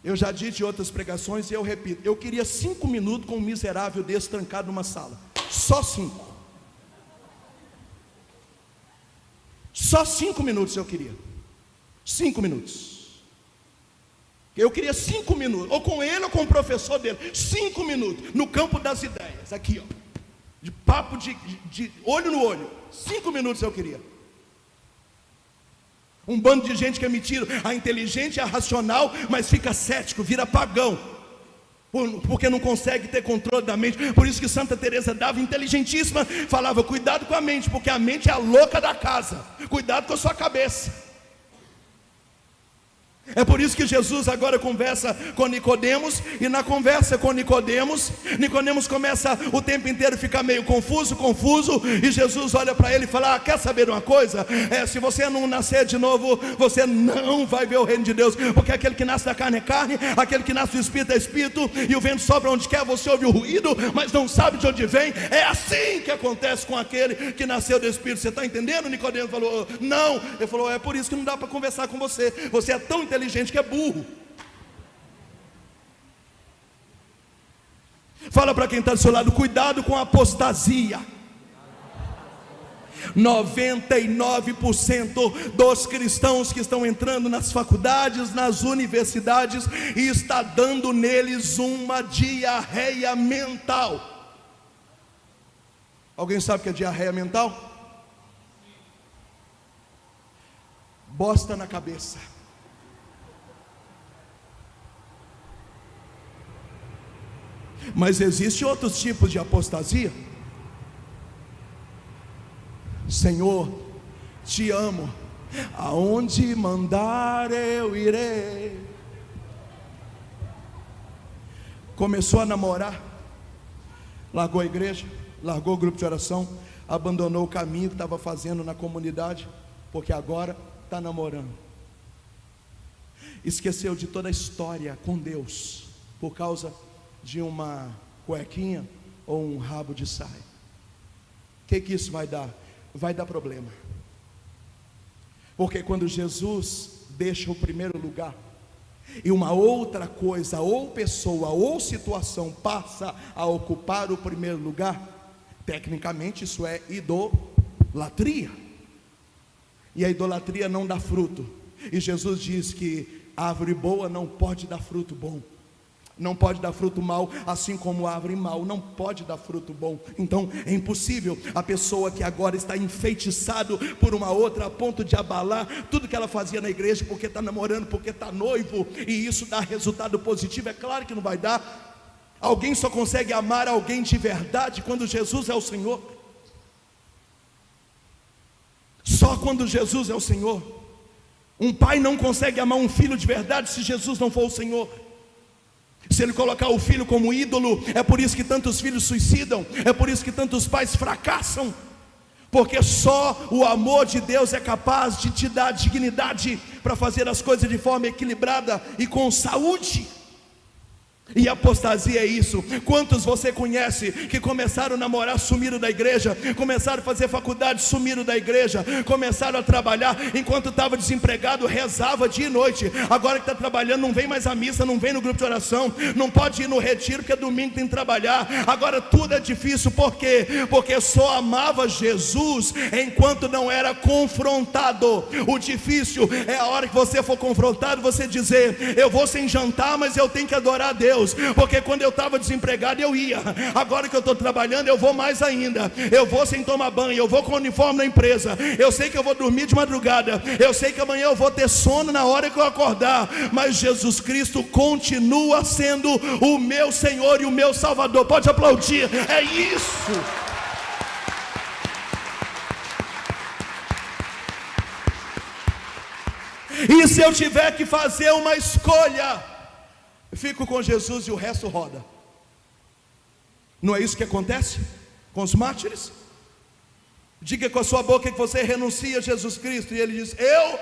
Eu já disse em outras pregações e eu repito, eu queria 5 minutos com um miserável desse trancado numa sala, só 5. Só 5 minutos eu queria. 5 minutos. Eu queria 5 minutos, ou com ele ou com o professor dele. 5 minutos, no campo das ideias, aqui ó, de papo de olho no olho. 5 minutos eu queria. Um bando de gente que é metido a inteligente e a racional, mas fica cético, vira pagão, porque não consegue ter controle da mente. Por isso que Santa Teresa dava, inteligentíssima, falava: cuidado com a mente, porque a mente é a louca da casa. Cuidado com a sua cabeça. É por isso que Jesus agora conversa com Nicodemos, e na conversa com Nicodemos começa o tempo inteiro a ficar meio confuso, e Jesus olha para ele e fala: quer saber uma coisa? Se você não nascer de novo, você não vai ver o reino de Deus, porque aquele que nasce da carne é carne, aquele que nasce do Espírito é Espírito, e o vento sopra onde quer, você ouve o ruído, mas não sabe de onde vem. É assim que acontece com aquele que nasceu do Espírito. Você está entendendo? Nicodemos falou: não. Ele falou: é por isso que não dá para conversar com você, você é tão inteligente que é burro. Fala para quem está do seu lado: cuidado com a apostasia. 99% dos cristãos que estão entrando nas faculdades, nas universidades, e está dando neles uma diarreia mental. Alguém sabe o que é diarreia mental? Bosta na cabeça. Mas existe outros tipos de apostasia. Senhor, te amo, aonde mandar eu irei. Começou a namorar, largou a igreja, largou o grupo de oração, abandonou o caminho que estava fazendo na comunidade, porque agora está namorando. Esqueceu de toda a história com Deus, por causa de uma cuequinha ou um rabo de saia. O que isso vai dar? Vai dar problema. Porque quando Jesus deixa o primeiro lugar, e uma outra coisa, ou pessoa, ou situação passa a ocupar o primeiro lugar, tecnicamente isso é idolatria. E a idolatria não dá fruto. E Jesus diz que árvore boa não pode dar fruto bom, não pode dar fruto mal, assim como árvore mal não pode dar fruto bom. Então é impossível a pessoa que agora está enfeitiçado por uma outra, a ponto de abalar tudo que ela fazia na igreja, porque está namorando, porque está noivo, e isso dá resultado positivo. É claro que não vai dar. Alguém só consegue amar alguém de verdade quando Jesus é o Senhor. Só quando Jesus é o Senhor. Um pai não consegue amar um filho de verdade se Jesus não for o Senhor. Se ele colocar o filho como ídolo, é por isso que tantos filhos suicidam, é por isso que tantos pais fracassam, porque só o amor de Deus é capaz de te dar dignidade para fazer as coisas de forma equilibrada e com saúde. E apostasia é isso. Quantos você conhece que começaram a namorar, sumiram da igreja, começaram a fazer faculdade, sumiram da igreja, começaram a trabalhar, enquanto estava desempregado, rezava dia e noite, agora que está trabalhando, não vem mais à missa, não vem no grupo de oração, não pode ir no retiro, porque domingo tem que trabalhar, agora tudo é difícil. Por quê? Porque só amava Jesus enquanto não era confrontado. O difícil é a hora que você for confrontado, você dizer: eu vou sem jantar, mas eu tenho que adorar a Deus, porque quando eu estava desempregado eu ia, agora que eu estou trabalhando eu vou mais ainda, eu vou sem tomar banho, eu vou com o uniforme da empresa, eu sei que eu vou dormir de madrugada, eu sei que amanhã eu vou ter sono na hora que eu acordar, mas Jesus Cristo continua sendo o meu Senhor e o meu Salvador. Pode aplaudir, é isso. E se eu tiver que fazer uma escolha, fico com Jesus e o resto roda. Não é isso que acontece com os mártires? Diga com a sua boca que você renuncia a Jesus Cristo, e ele diz: eu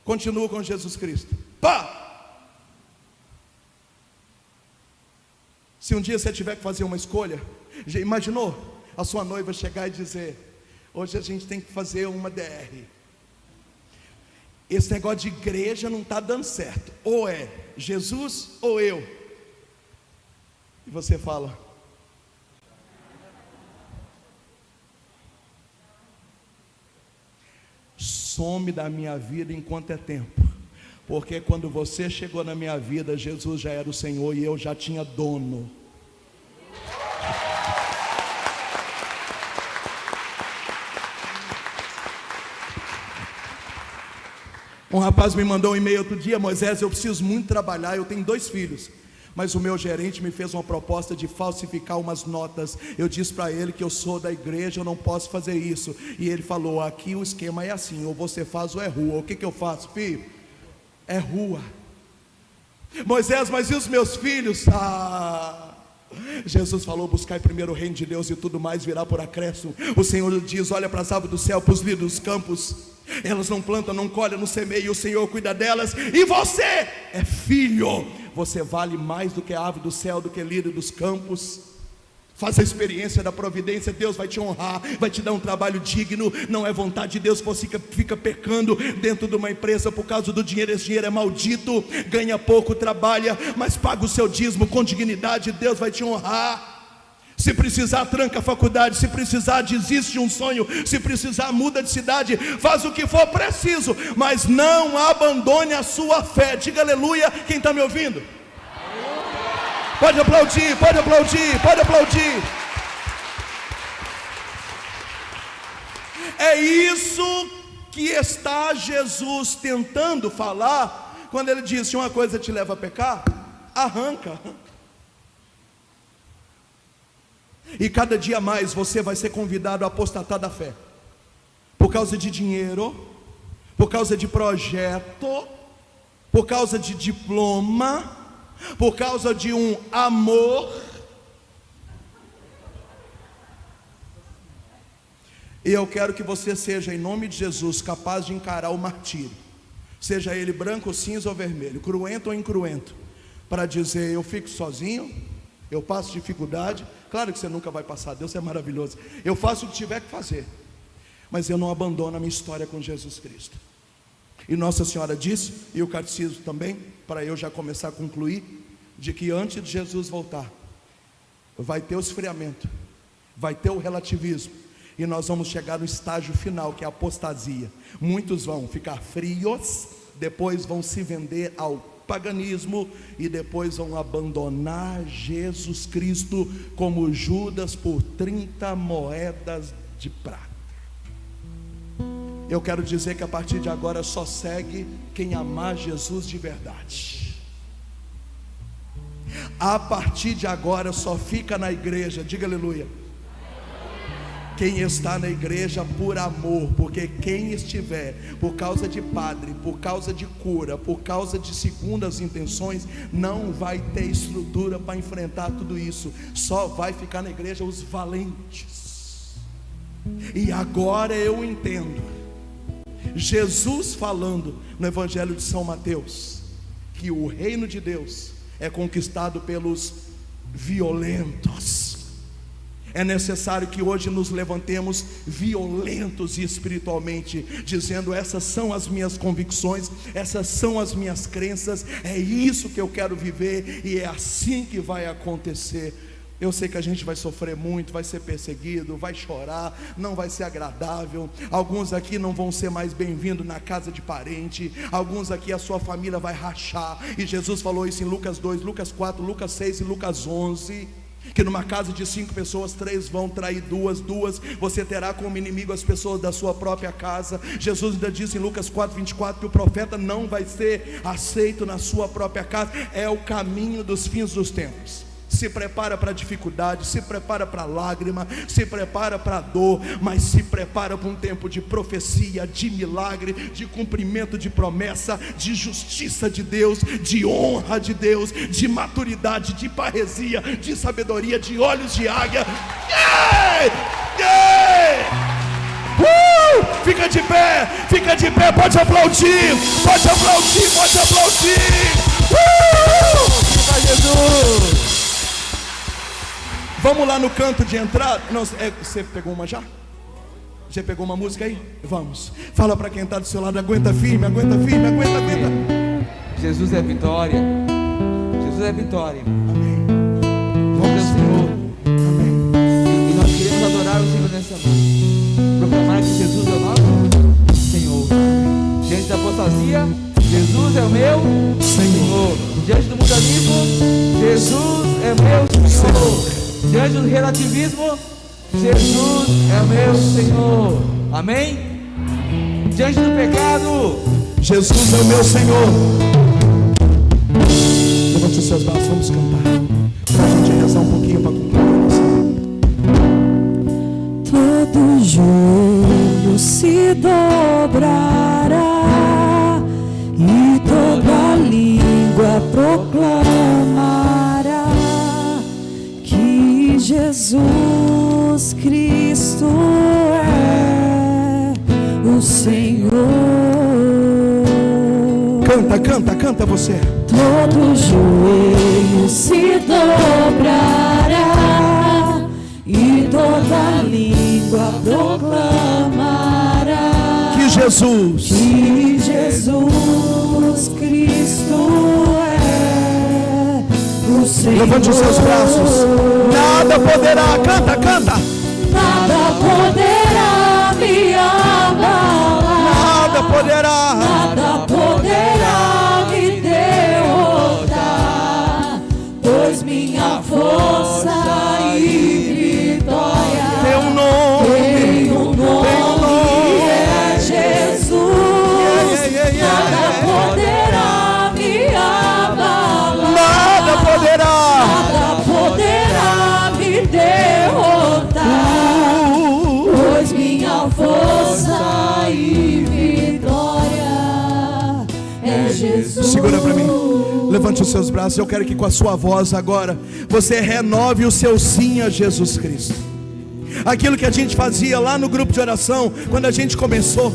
Continuo com Jesus Cristo. Pá! Se um dia você tiver que fazer uma escolha, já imaginou a sua noiva chegar e dizer: hoje a gente tem que fazer uma DR. Esse negócio de igreja não está dando certo. Ou é Jesus ou eu. E você fala: some da minha vida enquanto é tempo. Porque quando você chegou na minha vida, Jesus já era o Senhor e eu já tinha dono. Um rapaz me mandou um e-mail outro dia: Moisés, eu preciso muito trabalhar, eu tenho 2 filhos, mas o meu gerente me fez uma proposta de falsificar umas notas. Eu disse para ele que eu sou da igreja, eu não posso fazer isso. E ele falou: aqui o esquema é assim, ou você faz ou é rua. O que eu faço, filho? É rua. Moisés, mas e os meus filhos? Jesus falou: buscai primeiro o reino de Deus e tudo mais virá por acréscimo. O Senhor diz: olha para as aves do céu, para os lírios dos campos, elas não plantam, não colhem, não semeiam, o Senhor cuida delas. E você é filho, você vale mais do que a ave do céu, do que lírio dos campos. Faz a experiência da providência, Deus vai te honrar, vai te dar um trabalho digno. Não é vontade de Deus que você fica pecando dentro de uma empresa por causa do dinheiro. Esse dinheiro é maldito, ganha pouco, trabalha, mas paga o seu dízimo com dignidade, Deus vai te honrar. Se precisar, tranca a faculdade. Se precisar, desiste de um sonho. Se precisar, muda de cidade. Faz o que for preciso, mas não abandone a sua fé. Diga aleluia, quem está me ouvindo? Pode aplaudir, pode aplaudir, pode aplaudir. É isso que está Jesus tentando falar quando ele diz: se uma coisa te leva a pecar, arranca. E cada dia mais você vai ser convidado a apostatar da fé, por causa de dinheiro, por causa de projeto, por causa de diploma, por causa de um amor. E eu quero que você seja, em nome de Jesus, capaz de encarar o martírio, seja ele branco, cinza ou vermelho, cruento ou incruento, para dizer: eu fico sozinho, eu passo dificuldade. Claro que você nunca vai passar, Deus é maravilhoso. Eu faço o que tiver que fazer, mas eu não abandono a minha história com Jesus Cristo. E Nossa Senhora disse, e o catecismo também, para eu já começar a concluir, de que antes de Jesus voltar, vai ter o esfriamento, vai ter o relativismo, e nós vamos chegar no estágio final, que é a apostasia. Muitos vão ficar frios, depois vão se vender ao paganismo, e depois vão abandonar Jesus Cristo, como Judas, por 30 moedas de prata. Eu quero dizer que a partir de agora só segue quem amar Jesus de verdade. A partir de agora só fica na igreja, diga aleluia, quem está na igreja por amor. Porque quem estiver por causa de padre, por causa de cura, por causa de segundas intenções, não vai ter estrutura para enfrentar tudo isso. Só vai ficar na igreja os valentes. E agora eu entendo Jesus falando no Evangelho de São Mateus, que o reino de Deus é conquistado pelos violentos. É necessário que hoje nos levantemos violentos espiritualmente, dizendo: essas são as minhas convicções, essas são as minhas crenças, é isso que eu quero viver, e é assim que vai acontecer. Eu sei que a gente vai sofrer muito, vai ser perseguido, vai chorar, não vai ser agradável. Alguns aqui não vão ser mais bem-vindos na casa de parente, alguns aqui a sua família vai rachar, e Jesus falou isso em Lucas 2, Lucas 4, Lucas 6 e Lucas 11, que numa casa de 5 pessoas, 3 vão trair duas, você terá como inimigo as pessoas da sua própria casa. Jesus ainda disse em Lucas 4, 24, que o profeta não vai ser aceito na sua própria casa. É o caminho dos fins dos tempos. Se prepara para a dificuldade, se prepara para a lágrima, se prepara para a dor, mas se prepara para um tempo de profecia, de milagre, de cumprimento de promessa, de justiça de Deus, de honra de Deus, de maturidade, de parresia, de sabedoria, de olhos de águia. Fica de pé, Fica de pé, pode aplaudir, pode aplaudir, pode aplaudir. Viva Jesus! Vamos lá no canto de entrada. Não, você pegou uma já? Você pegou uma música aí? Vamos. Fala para quem está do seu lado, aguenta firme, aguenta firme, aguenta, aguenta. Jesus é vitória. Jesus é vitória. Amém. Vamos ao Senhor. Amém. E nós queremos adorar o Senhor nessa noite. Proclamar que Jesus é o nosso Senhor. Diante da apostasia, Jesus é o meu Senhor. Diante do mundanismo, Jesus é o meu Senhor. Diante do relativismo, Jesus é o meu Senhor. Amém? Diante do pecado, Jesus é o meu Senhor. Levante os seus braços, vamos cantar. Para a gente rezar um pouquinho para concluir a oração. Todo joelho se dobrará e toda língua proclamará que Jesus Cristo é o Senhor. Canta, canta, canta você. Todo joelho se dobrará e toda língua proclamará Que Jesus Cristo é o Senhor. Levante os seus braços. Nada poderá, canta, canta. Nada poderá me abalar. Nada poderá. Nada poderá me derrotar, pois minha força e vitória Tem um nome. tem um nome, é Jesus. Nada poderá me abalar. Nada poderá. Nada poderá me derrotar, pois minha força e vitória é Jesus. Segura para mim. Levante os seus braços. Eu quero que com a sua voz agora você renove o seu sim a Jesus Cristo. Aquilo que a gente fazia lá no grupo de oração, quando a gente começou,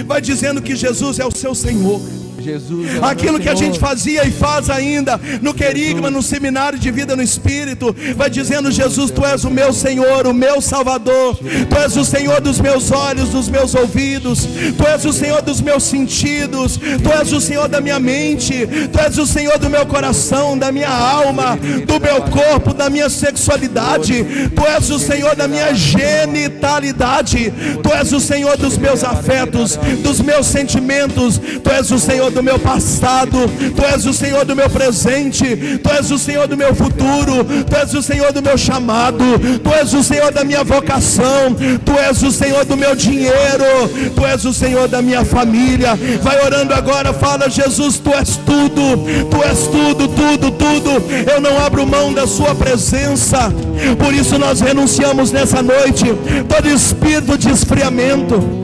vai dizendo que Jesus é o seu Senhor. Jesus é o Aquilo meu que a gente Senhor. fazia e faz ainda no querigma, no seminário de vida no Espírito, vai dizendo: Jesus, Tu és o meu Senhor, o meu Salvador. Tu és o Senhor dos meus olhos, dos meus ouvidos. Tu és o Senhor dos meus sentidos. Tu és o Senhor da minha mente. Tu és o Senhor do meu coração, da minha alma, do meu corpo, da minha sexualidade. Tu és o Senhor da minha genitalidade. Tu és o Senhor dos meus afetos, dos meus sentimentos. Tu és o Senhor do meu passado, Tu és o Senhor do meu presente, Tu és o Senhor do meu futuro, Tu és o Senhor do meu chamado, Tu és o Senhor da minha vocação, Tu és o Senhor do meu dinheiro, Tu és o Senhor da minha família. Vai orando agora, fala: Jesus, Tu és tudo, Tu és tudo, tudo, tudo. Eu não abro mão da Sua presença. Por isso nós renunciamos nessa noite todo espírito de esfriamento.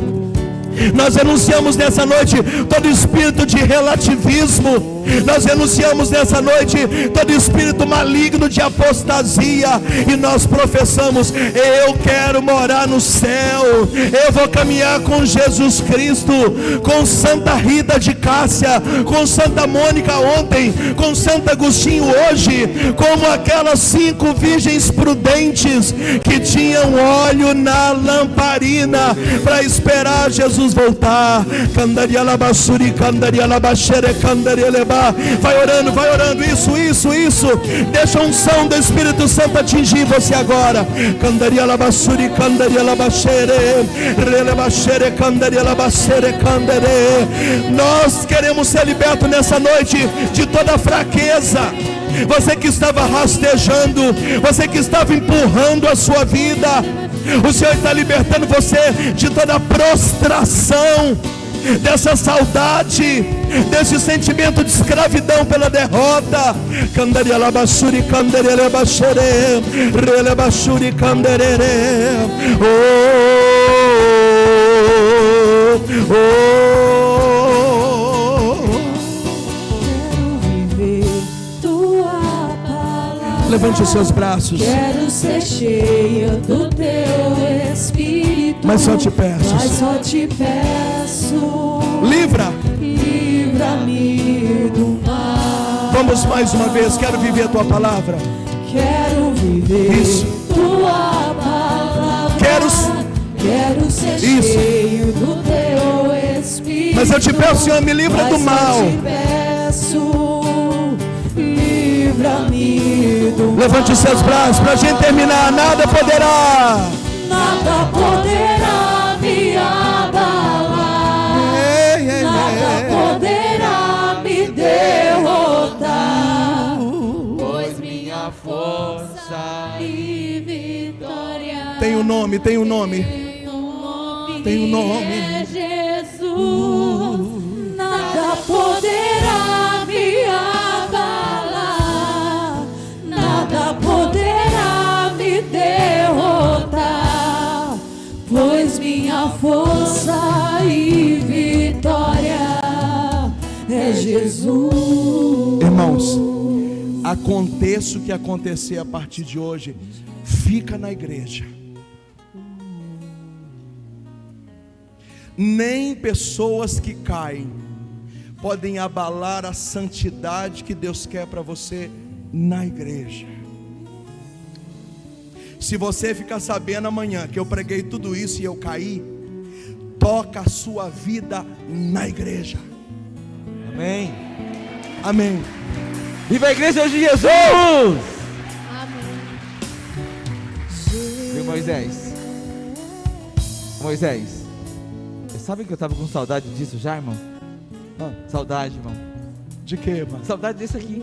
Nós renunciamos nessa noite todo espírito de relativismo. Nós renunciamos nessa noite todo espírito maligno de apostasia. E nós professamos: eu quero morar no céu. Eu vou caminhar com Jesus Cristo, com Santa Rita de Cássia, com Santa Mônica ontem, com Santo Agostinho hoje, como aquelas 5 virgens prudentes que tinham óleo na lamparina para esperar Jesus voltar. Vai orando, isso. Deixa a unção do Espírito Santo atingir você agora. Nós queremos ser libertos nessa noite de toda fraqueza. Você que estava rastejando, você que estava empurrando a sua vida, o Senhor está libertando você de toda prostração, dessa saudade, desse sentimento de escravidão pela derrota. Levante os seus braços. Quero ser cheio do Teu Espírito. mas só te peço. mas só te peço. Livra-me do mal. Vamos mais uma vez, quero viver a tua palavra. Quero viver Isso. tua palavra. Quero ser Isso. cheio do teu Espírito. Mas eu te peço, Senhor, me livra do mal. Eu te peço, livra-me do mal. Levante os seus braços para a gente terminar. Nada poderá. Nada poderá me abalar. Nada poderá me derrotar. Pois minha força e vitória Tem um nome, tem um nome. Tem um nome. é Jesus. Nada poderá me abalar. Nada poderá me derrotar. Pois minha força e vitória é Jesus. Irmãos, aconteça o que acontecer a partir de hoje, fica na igreja. Nem pessoas que caem podem abalar a santidade que Deus quer para você na igreja. Se você ficar sabendo amanhã que eu preguei tudo isso e eu caí, toca a sua vida na igreja. Amém. Amém. Viva a igreja de Jesus! Viu, Moisés? Moisés, você sabe que eu estava com saudade disso já, irmão? Saudade, irmão. De quê, mano? Saudade disso aqui.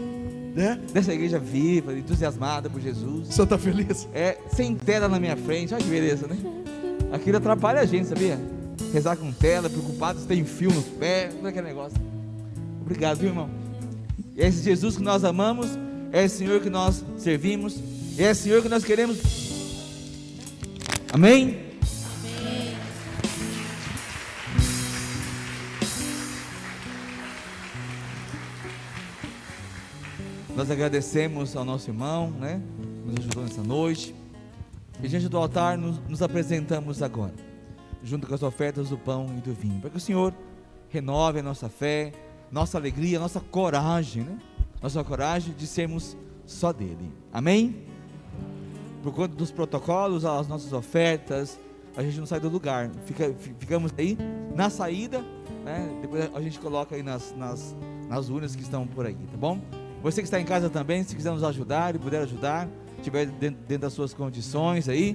É? Dessa igreja viva, entusiasmada por Jesus. O senhor está feliz? Sem tela na minha frente. Olha que beleza, né? Aquilo atrapalha a gente, sabia? Rezar com tela, preocupado se tem fio nos pés, não é aquele negócio. Obrigado, viu, irmão? E é esse Jesus que nós amamos, é esse Senhor que nós servimos, é esse Senhor que nós queremos. Amém? Nós agradecemos ao nosso irmão, né? Que nos ajudou nessa noite. E diante do altar nos apresentamos agora, junto com as ofertas do pão e do vinho, para que o Senhor renove a nossa fé, nossa alegria, nossa coragem, né? Nossa coragem de sermos só dele. Amém? Por conta dos protocolos, as nossas ofertas, a gente não sai do lugar. Ficamos aí na saída, né? Depois a gente coloca aí nas urnas que estão por aí, tá bom? Você que está em casa também, se quiser nos ajudar e puder ajudar, estiver dentro das suas condições aí,